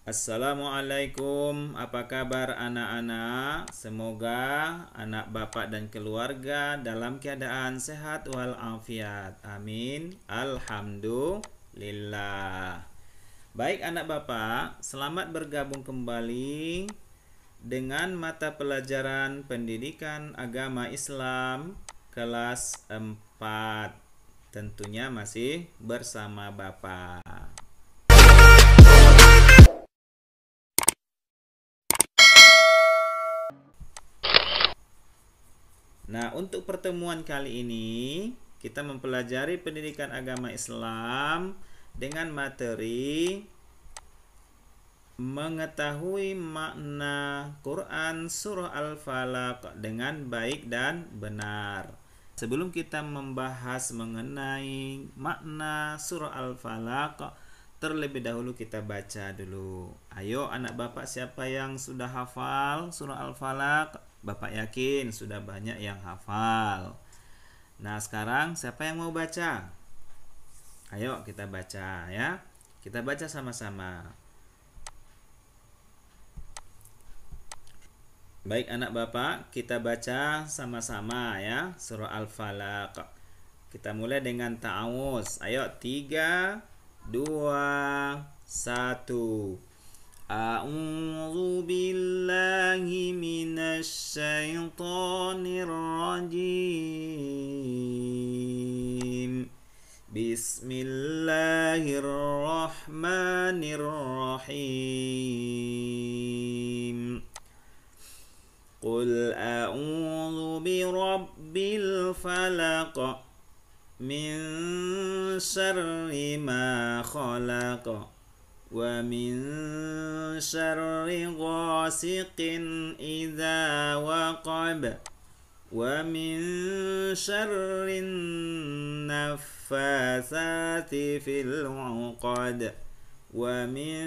Assalamualaikum, apa kabar anak-anak? Semoga anak bapak dan keluarga dalam keadaan sehat walafiat. Amin. Alhamdulillah. Baik anak bapak, selamat bergabung kembali dengan mata pelajaran pendidikan agama Islam kelas 4. Tentunya masih bersama bapak. Nah, untuk pertemuan kali ini kita mempelajari pendidikan agama Islam dengan materi mengetahui makna Quran surah Al-Falaq dengan baik dan benar. Sebelum kita membahas mengenai makna surah Al-Falaq, terlebih dahulu kita baca dulu. Ayo anak bapak, siapa yang sudah hafal surah Al-Falaq? Bapak yakin sudah banyak yang hafal. Nah, sekarang siapa yang mau baca? Ayo kita baca ya. Kita baca sama-sama. Baik anak bapak, kita baca sama-sama ya surah Al-Falaq. Kita mulai dengan ta'awuz. Ayo 3 2 1. A'udzu billahi minasy syaithanir rajim. Bismillahirrahmanirrahim. Qul a'udzu birabbil falaq min syarri ma khalaq wa min syarri ghasiqin idza waqab wa min syarri naffasati fil 'uqad wa min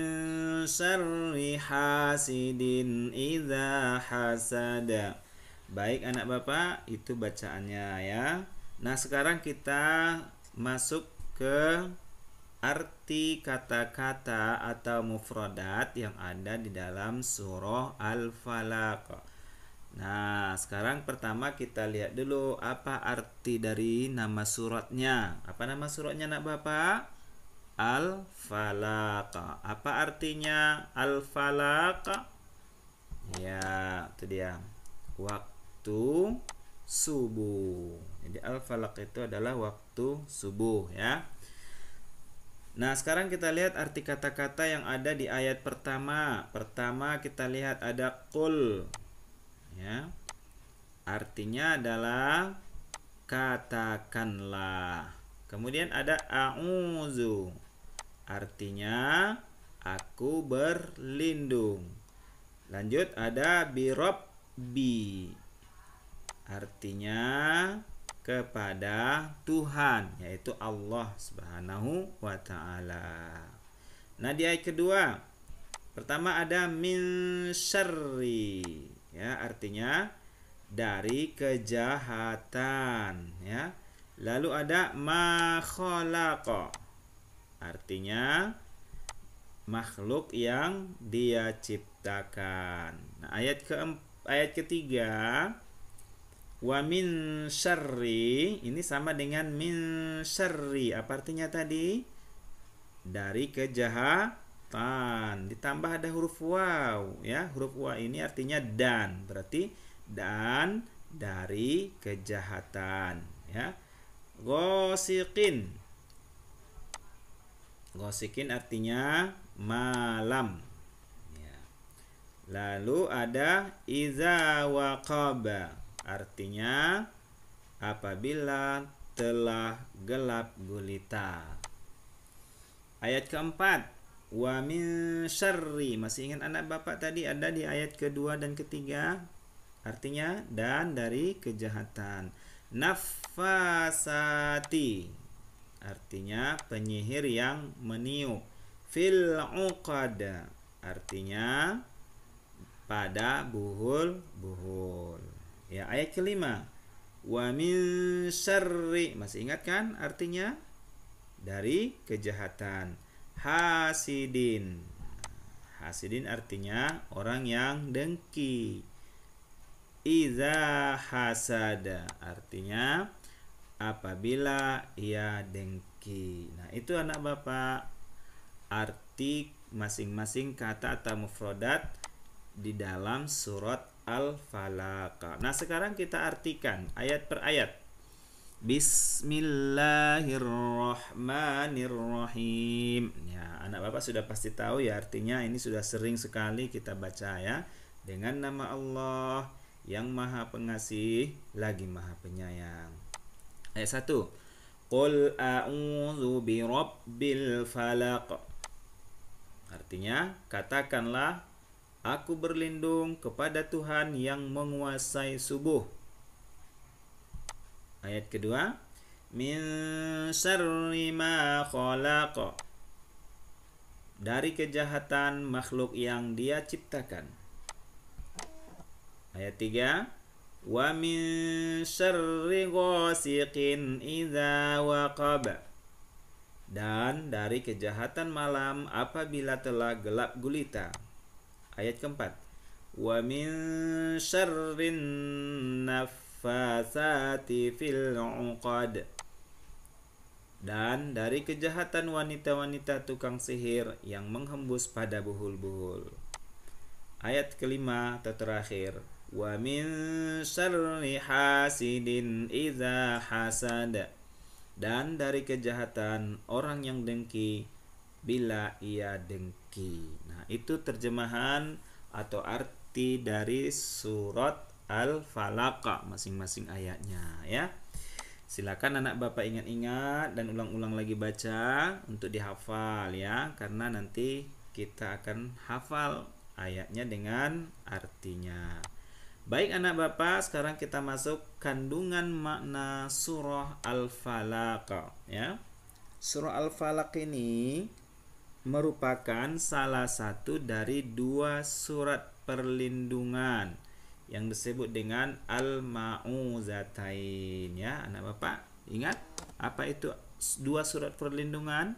syarri hasidin idza hasada. Baik anak bapak, itu bacaannya ya. Nah, sekarang kita masuk ke arti kata-kata atau mufradat yang ada di dalam surah Al-Falaq. Nah, sekarang pertama kita lihat dulu apa arti dari nama suratnya. Apa nama suratnya nak bapak? Al-Falaq. Apa artinya Al-Falaq? Ya, itu dia. Waktu subuh. Jadi Al-Falaq itu adalah waktu subuh ya. Nah, sekarang kita lihat arti kata-kata yang ada di ayat pertama. Pertama kita lihat ada qul. Ya. Artinya adalah katakanlah. Kemudian ada a'udzu. Artinya aku berlindung. Lanjut ada birabbi. Artinya kepada Tuhan, yaitu Allah Subhanahu wa taala. Nah, di ayat kedua, pertama ada min syarri, ya, artinya dari kejahatan, ya. Lalu ada ma khalaqa, artinya makhluk yang Dia ciptakan. Nah, ayat ketiga, wa min syarri, ini sama dengan min syarri. Apa artinya tadi? Dari kejahatan. Ditambah ada huruf waw ya. Huruf waw ini artinya dan. Berarti dan dari kejahatan ya. Ghasiqin. Ghasiqin artinya malam ya. Lalu ada iza waqaba, artinya apabila telah gelap gulita. Ayat keempat, wa min syarri, masih ingat anak bapak tadi ada di ayat kedua dan ketiga, artinya dan dari kejahatan. Naffasati, artinya penyihir yang meniup. Fil 'uqad, artinya pada buhul-buhul. Ya, ayat kelima, wa min syarri, masih ingat kan artinya? Dari kejahatan. Hasidin. Hasidin artinya orang yang dengki. Iza hasada artinya apabila ia dengki. Nah, itu anak Bapak arti masing-masing kata atau mufradat di dalam surat Al-Falaq. Nah, sekarang kita artikan ayat per ayat. Bismillahirrahmanirrahim. Ya, anak Bapak sudah pasti tahu ya artinya, ini sudah sering sekali kita baca ya. Dengan nama Allah yang Maha Pengasih lagi Maha Penyayang. Ayat 1. Qul a'udzu birabbil falaq. Artinya, katakanlah aku berlindung kepada Tuhan yang menguasai subuh. Ayat kedua, min syarri ma khalaq. Dari kejahatan makhluk yang Dia ciptakan. Ayat 3, wa min syarri ghasiqin idza waqab. Dan dari kejahatan malam apabila telah gelap gulita. Ayat keempat, wa min syarrin naffasati fil 'uqad. Dan dari kejahatan wanita-wanita tukang sihir yang menghembus pada buhul-buhul. Ayat kelima atau terakhir, wa min syarri hasidin idza hasad. Dan dari kejahatan orang yang dengki bila ia dengki. Nah, itu terjemahan atau arti dari surat Al-Falaq masing-masing ayatnya ya. Silakan anak Bapak ingat-ingat dan ulang-ulang lagi baca untuk dihafal ya, karena nanti kita akan hafal ayatnya dengan artinya. Baik anak Bapak, sekarang kita masuk kandungan makna surah Al-Falaq ya. Surah Al-Falaq ini merupakan salah satu dari 2 surat perlindungan yang disebut dengan Al-Ma'uzatain ya. Anak Bapak ingat apa itu 2 surat perlindungan?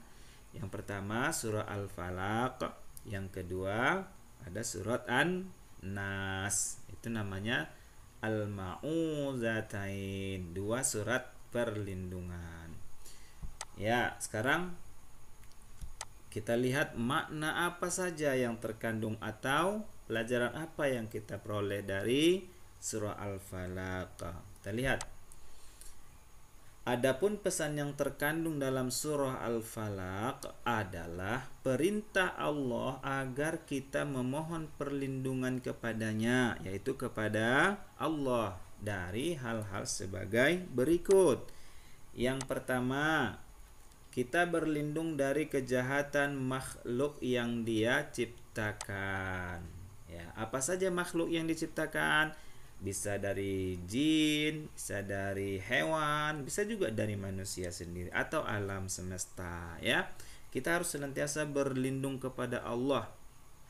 Yang pertama surah Al-Falaq, yang kedua ada surat An-Nas. Itu namanya Al-Ma'uzatain, 2 surat perlindungan. Ya, sekarang kita lihat makna apa saja yang terkandung atau pelajaran apa yang kita peroleh dari surah Al-Falaq. Kita lihat. Adapun pesan yang terkandung dalam surah Al-Falaq adalah perintah Allah agar kita memohon perlindungan kepadanya, yaitu kepada Allah dari hal-hal sebagai berikut. Yang pertama, kita berlindung dari kejahatan makhluk yang Dia ciptakan. Ya, apa saja makhluk yang diciptakan? Bisa dari jin, bisa dari hewan, bisa juga dari manusia sendiri atau alam semesta ya. Kita harus senantiasa berlindung kepada Allah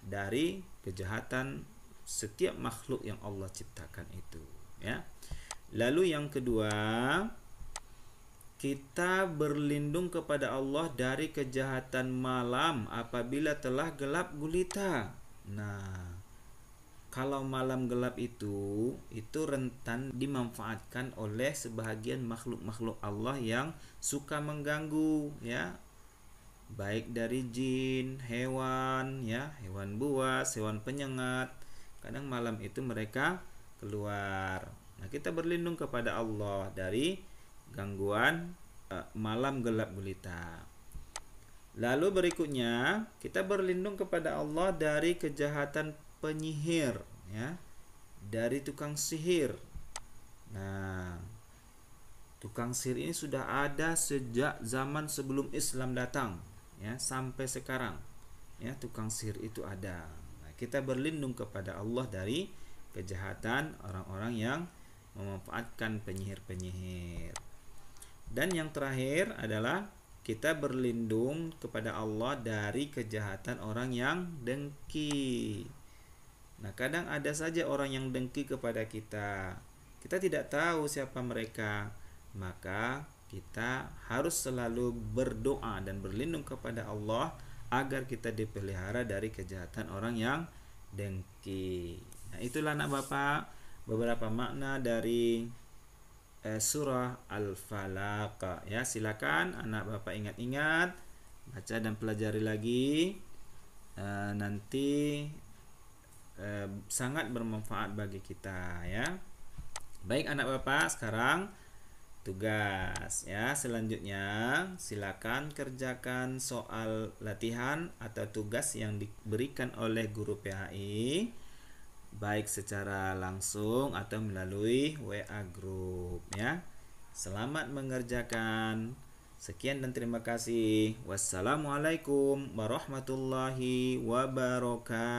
dari kejahatan setiap makhluk yang Allah ciptakan itu ya. Lalu yang kedua, kita berlindung kepada Allah dari kejahatan malam apabila telah gelap gulita. Nah, kalau malam gelap itu rentan dimanfaatkan oleh sebahagian makhluk-makhluk Allah yang suka mengganggu ya. Baik dari jin, hewan ya, hewan buas, hewan penyengat. Kadang malam itu mereka keluar. Nah, kita berlindung kepada Allah dari gangguan malam gelap gulita. Lalu berikutnya, kita berlindung kepada Allah dari kejahatan penyihir ya, dari tukang sihir. Nah, tukang sihir ini sudah ada sejak zaman sebelum Islam datang ya, sampai sekarang ya, tukang sihir itu ada. Nah, kita berlindung kepada Allah dari kejahatan orang-orang yang memanfaatkan penyihir-penyihir. Dan yang terakhir adalah kita berlindung kepada Allah dari kejahatan orang yang dengki. Nah, kadang ada saja orang yang dengki kepada kita. Kita tidak tahu siapa mereka. Maka kita harus selalu berdoa dan berlindung kepada Allah agar kita dipelihara dari kejahatan orang yang dengki. Nah, itulah anak Bapak beberapa makna dari surah Al-Falaq ya. Silakan anak Bapak ingat-ingat, baca dan pelajari lagi. Nanti sangat bermanfaat bagi kita ya. Baik anak Bapak, sekarang tugas ya. Selanjutnya silakan kerjakan soal latihan atau tugas yang diberikan oleh guru PHI, baik secara langsung atau melalui WA group ya. Selamat mengerjakan. Sekian dan terima kasih. Wassalamualaikum warahmatullahi wabarakatuh.